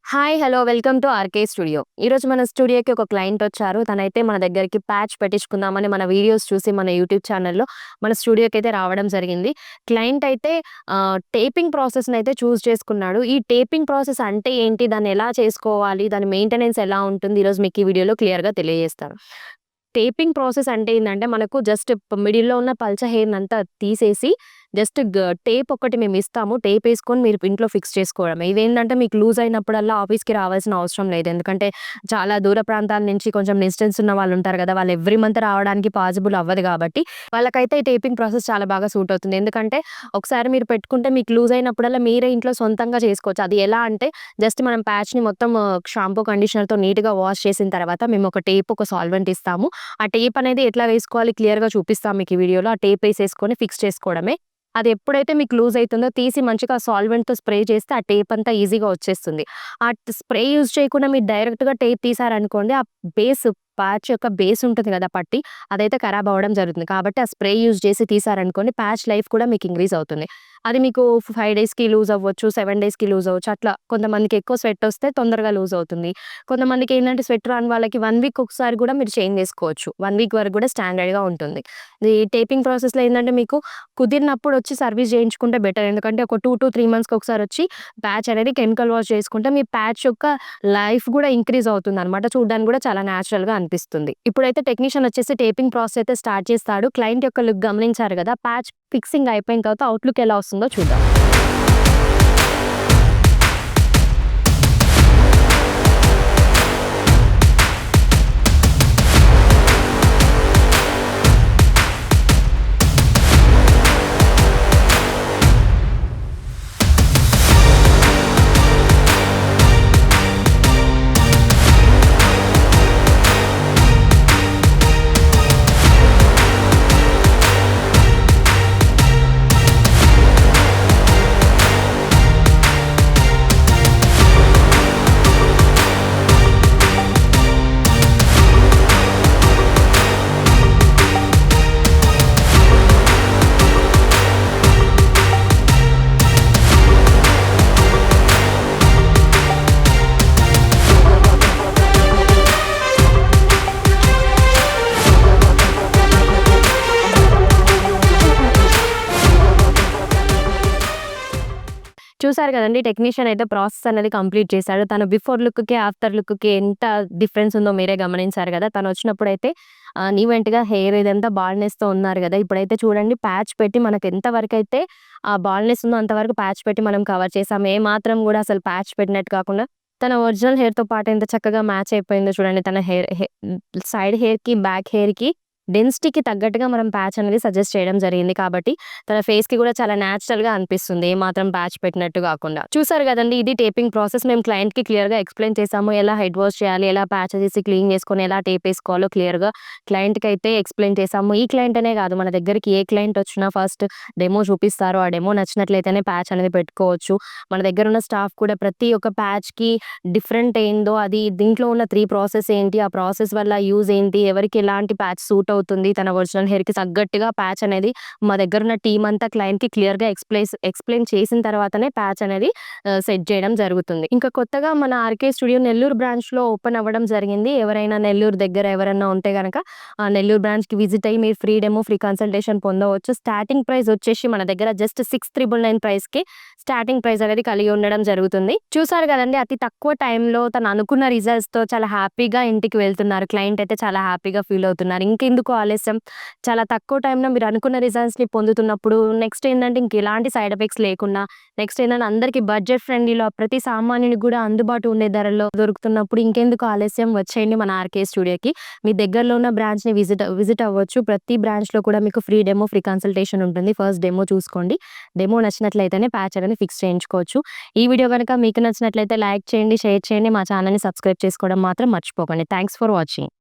Hi! Hello! Welcome to RK studio. ఈరోజు మన స్టూడియోకి ఒక క్లయింట్ వచ్చారు. తనైతే మన దగ్గరికి ప్యాచ్ పెట్టించుకుందామని మన వీడియోస్ చూసి మన యూట్యూబ్ ఛానెల్‌లో మన స్టూడియోకైతే రావడం జరిగింది. క్లయింట్ అయితే టేపింగ్ ప్రాసెస్‌నైతే చూజ్ చేసుకున్నాడు. ఈ టేపింగ్ ప్రాసెస్ అంటే ఏంటి? దాన్ని ఎలా చేసుకోవాలి? దాని మెయింటెనెన్స్ ఎలా ఉంటుంది? ఈరోజు మీకు ఈ వీడియోలో క్లియర్‌గా తెలియజేస్తాను. టేపింగ్ ప్రాసెస్ అంటే ఏందంటే, మనకు జస్ట్ మిడిల్‌లో ఉన్న పల్చ హెయిర్‌నంతా తీసేసి, జస్ట్ టేప్ ఒకటి మేమిస్తాము. టేపేసుకొని మీరు ఇంట్లో ఫిక్స్ చేసుకోవడమే. ఇదేంటంటే, మీకు లూజ్ అయినప్పుడల్లా ఆఫీస్‌కి రావాల్సిన అవసరం లేదు. ఎందుకంటే, చాలా దూర ప్రాంతాల నుంచి కొంచెం డిస్టెన్స్ ఉన్న వాళ్ళుంటారు గదా! వాళ్ళు ఎవ్రీ మంత్ రావడానికి పాసిబుల్ అవ్వదు గాబట్టి, వాళ్ళకైతే ఈ టేపింగ్ ప్రాసెస్ చాలా బాగా సూట్ అవుతుంది. ఎందుకంటే, ఒకసారి మీరు పెట్టుకుంటే మీకు లూజ్ అయినప్పుడల్లా మీరే ఇంట్లో సొంతంగా చేసుకోవచ్చు. అది ఎలా అంటే, జస్ట్ మనం ప్యాచ్‌ని మొత్తం షాంపూ, కండిషనర్‌తో నీట్‌గా వాష్ చేసిన తర్వాత, మేము ఒక టేప్, ఒక సాల్వెంట్ ఇస్తాము. ఆ టేప్ అనేది ఎట్లా వేసుకోవాలి క్లియర్‌గా చూపిస్తాం మీకు ఈ వీడియోలో. ఆ టేప్ ఏసేసుకొని ఫిక్స్ చేసుకోవడమే. అది ఎప్పుడైతే మీకు లూజ్ అయితుందో తీసి మంచిగా సాల్వెంట్‌తో స్ప్రే చేస్తే ఆ టేప్ అంతా ఈజీగా వచ్చేస్తుంది. ఆ స్ప్రే యూజ్ చేయకుండా మీరు డైరెక్ట్‌గా టేప్ తీశారనుకోండి, ఆ బేస్ ప్యాచ్ యొక్క బేస్ ఉంటుంది గదా! పట్టి అదైతే ఖరాబ్ అవ్వడం జరుగుతుంది. కాబట్టి ఆ స్ప్రే యూజ్ చేసి తీశారనుకోండి, ప్యాచ్ లైఫ్ కూడా మీకు ఇంక్రీజ్ అవుతుంది. అది మీకు 5 డేస్‌కి లూజ్ అవ్వచ్చు, 7 డేస్‌కి లూజ్ అవ్వచ్చు. అట్లా కొంతమందికి ఎక్కువ స్వెట్ వస్తే తొందరగా లూజ్ అవుతుంది. కొంతమందికేంటంటే స్వెట్ రాని వాళ్ళకి 1 వీక్ ఒకసారి గూడా మీరు చేంజ్ జేసుకోవచ్చు. 1 వీక్ వరకు గూడా స్టాండర్డ్‌గా ఉంటుంది. ఈ టేపింగ్ ప్రాసెస్‌లో ఏందంటే మీకు కుదిరినప్పుడు వచ్చి సర్వీస్ చేయించుకుంటే బెటర్. ఎందుకంటే ఒక 2-3 మంత్స్‌కి ఒకసారి వచ్చి ప్యాచ్ అనేది కెమికల్ వాష్ చేసుకుంటే మీ ప్యాచ్ యొక్క లైఫ్ గూడా ఇంక్రీజ్ అవుతుందనమాట. చూడ్డానికి గూడా చాలా నేచురల్‌గా అనిపిస్తుంది. ఇప్పుడైతే టెక్నీషియన్ వచ్చేసి టేపింగ్ ప్రాసెస్ అయితే స్టార్ట్ చేస్తాడు. క్లయింట్ యొక్క లుక్ గమనించారు గదా! ప్యాచ్ ఫిక్సింగ్ అయిపోయిన తర్వాత అవుట్‌లుక్ ఎలా వస్తుందో చూద్దాం. చూసారు గదండీ! టెక్నీషియన్ అయితే ప్రాసెస్ అనేది కంప్లీట్ చేశాడు. తను బిఫోర్ లుక్‌కి, ఆఫ్టర్ లుక్‌కి ఎంత డిఫరెన్స్ ఉందో మీరే గమనించారు గదా! తనొచ్చినప్పుడైతే నీవెంట్‌గా హెయిర్ ఇదంతా బాల్డ్‌నెస్‌తో ఉన్నారు గదా! ఇప్పుడైతే చూడండి ప్యాచ్ పెట్టి మనకు ఎంత వరకైతే ఆ బాల్డ్‌నెస్ ఉందో అంతవరకు ప్యాచ్ పెట్టి మనం కవర్ చేసాం. ఏ మాత్రం గూడా అసలు ప్యాచ్ పెట్టినట్టు కాకుండా తన ఒరిజినల్ హెయిర్‌తో పాటు ఎంత చక్కగా మ్యాచ్ అయిపోయిందో చూడండి. తన సైడ్ హెయిర్‌కి, బ్యాక్ హెయిర్‌కి డెన్సిటీకి తగ్గట్టుగా మనం ప్యాచ్ అనేది సజెస్ట్ చేయడం జరిగింది. కాబట్టి తన ఫేస్‌కి గూడా చాలా నేచురల్‌గా అనిపిస్తుంది. ఏమాత్రం ప్యాచ్ పెట్టినట్టు గాకుండా. చూసారు గదండీ! ఇది టేపింగ్ ప్రాసెస్. మేము క్లయింట్‌కి క్లియర్‌గా ఎక్స్‌ప్లెయిన్ చేసాము. ఎలా హెడ్ వాష్ చేయాలి, ఎలా ప్యాచ్ తీసి క్లీన్ చేసుకొని, ఎలా టేపేసుకోవాలో క్లియర్‌గా క్లయింట్‌కైతే ఎక్స్‌ప్లెయిన్ చేసాము. ఈ క్లయింట్ అనే గాదు మన దగ్గరికి ఏ క్లయింట్ వచ్చినా ఫస్ట్ డెమో చూపిస్తారు. ఆ డెమో నచ్చినట్లయితేనే ప్యాచ్ అనేది పెట్టుకోవచ్చు. మన దగ్గరున్న స్టాఫ్ కూడా ప్రతి ఒక్క ప్యాచ్‌కి డిఫరెంట్ ఏందో అది దీంట్లో ఉన్న 3 ప్రాసెస్ ఏంటి, ఆ ప్రాసెస్ వల్ల యూజ్ ఏంటి, ఎవరికి ఎలాంటి ప్యాచ్ సూట్ అవుతుంది, తన ఒరిజినల్ హెయిర్‌కి తగ్గట్టుగా ప్యాచ్ అనేది మా దగ్గరున్న టీమ్ అంతా క్లయింట్‌కి క్లియర్‌గా ఎక్స్‌ప్లెయిన్ చేసిన తర్వాతనే ప్యాచ్ అనేది సెట్ జేయడం జరుగుతుంది. ఇంకా కొత్తగా మన ఆర్‌కే స్టూడియో నెల్లూరు బ్రాంచ్‌లో ఓపెన్ అవ్వడం జరిగింది. ఎవరైనా నెల్లూరు దగ్గర ఎవరన్నా ఉంటే గనక ఆ నెల్లూరు బ్రాంచ్‌కి విజిట్ అయ్యి మీరు ఫ్రీ డెమో, ఫ్రీ కన్సల్టేషన్ పొందవచ్చు. స్టార్టింగ్ ప్రైస్ వచ్చేసి మన దగ్గర జస్ట్ 6,999 ప్రైస్‌కి స్టార్టింగ్ ప్రైస్ అనేది కలిగి ఉండడం జరుగుతుంది. చూసారు గదండీ! అతి తక్కువ టైంలో తను అనుకున్న రిజల్ట్స్‌తో చాలా హ్యాపీగా ఇంటికి వెళ్తున్నారు. క్లయింట్ అయితే చాలా హ్యాపీగా ఫీల్ అవుతున్నారు. ఇంకెందుకు ఆలస్యం? చాలా తక్కువ టైంలో మీరు అనుకున్న రిజల్ట్స్‌ని పొందుతున్నప్పుడు నెక్స్ట్ ఏందంటే ఇంకెలాంటి సైడ్ ఎఫెక్ట్స్ లేకుండా నెక్స్ట్ ఏందంటే అందరికి బడ్జెట్ ఫ్రెండ్లీలో ప్రతి సామాన్యునికి గూడా అందుబాటు ఉండే ధరల్లో దొరుకుతున్నప్పుడు ఇంకెందుకు ఆలస్యం? వచ్చేయండి మన ఆర్‌కే స్టూడియోకి. మీ దగ్గరలో ఉన్న బ్రాంచ్‌ని విజిట్ అవ్వచ్చు. ప్రతి బ్రాంచ్‌లో కూడా మీకు ఫ్రీ డెమో, ఫ్రీ కన్సల్టేషన్ ఉంటుంది. ఫస్ట్ డెమో చూసుకోండి. డెమో నచ్చినట్లయితేనే ప్యాచ్ అనేది ఫిక్స్ చేయించుకోవచ్చు. ఈ వీడియో గనుక మీకు నచ్చినట్లయితే లైక్ చేయండి, షేర్ చేయండి. మా ఛానెల్‌ని సబ్స్క్రైబ్ చేసుకోవడం మాత్రం మర్చిపోకండి. Thanks for watching.